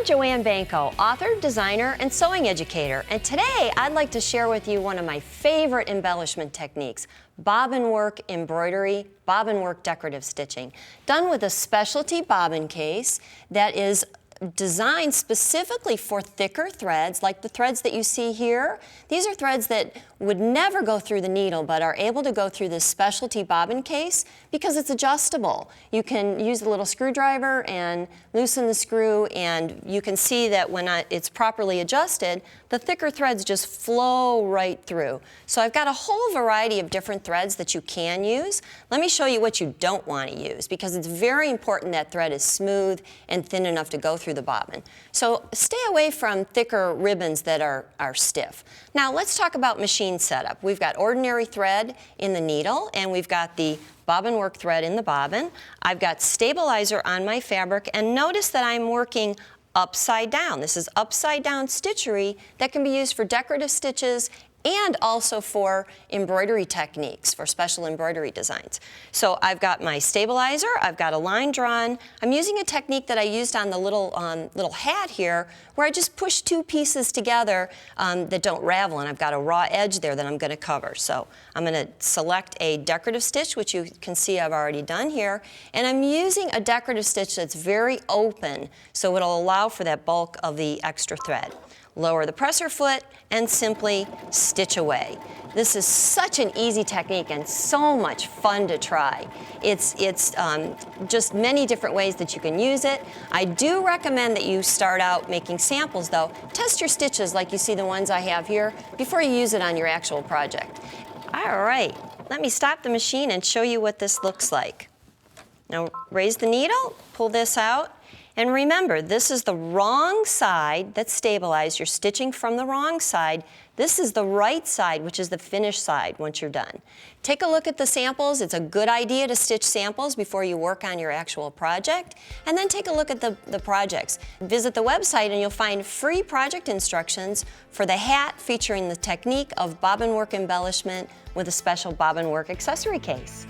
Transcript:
I'm Joanne Banko, author, designer, and sewing educator, and today I'd like to share with you one of my favorite embellishment techniques, bobbin work embroidery, bobbin work decorative stitching, done with a specialty bobbin case that is designed specifically for thicker threads, like the threads that you see here. These are threads that would never go through the needle but are able to go through this specialty bobbin case because it's adjustable. You can use a little screwdriver and loosen the screw, and you can see that when it's properly adjusted, the thicker threads just flow right through. So I've got a whole variety of different threads that you can use. Let me show you what you don't want to use, because it's very important that thread is smooth and thin enough to go through the bobbin. So stay away from thicker ribbons that are stiff. Now let's talk about machine setup. We've got ordinary thread in the needle, and we've got the bobbin work thread in the bobbin. I've got stabilizer on my fabric, and notice that I'm working upside down. This is upside down stitchery that can be used for decorative stitches and also for embroidery techniques, for special embroidery designs. So I've got my stabilizer, I've got a line drawn. I'm using a technique that I used on the little hat here, where I just push two pieces together that don't ravel, and I've got a raw edge there that I'm going to cover. So I'm going to select a decorative stitch, which you can see I've already done here, and I'm using a decorative stitch that's very open, so it'll allow for that bulk of the extra thread. Lower the presser foot and simply stitch away. This is such an easy technique and so much fun to try. It's just many different ways that you can use it. I do recommend that you start out making samples though. Test your stitches like you see the ones I have here before you use it on your actual project. All right, let me stop the machine and show you what this looks like. Now raise the needle, pull this out. And remember, this is the wrong side that's stabilized. You're stitching from the wrong side. This is the right side, which is the finished side once you're done. Take a look at the samples. It's a good idea to stitch samples before you work on your actual project. And then take a look at the projects. Visit the website and you'll find free project instructions for the hat featuring the technique of bobbin work embellishment with a special bobbin work accessory case.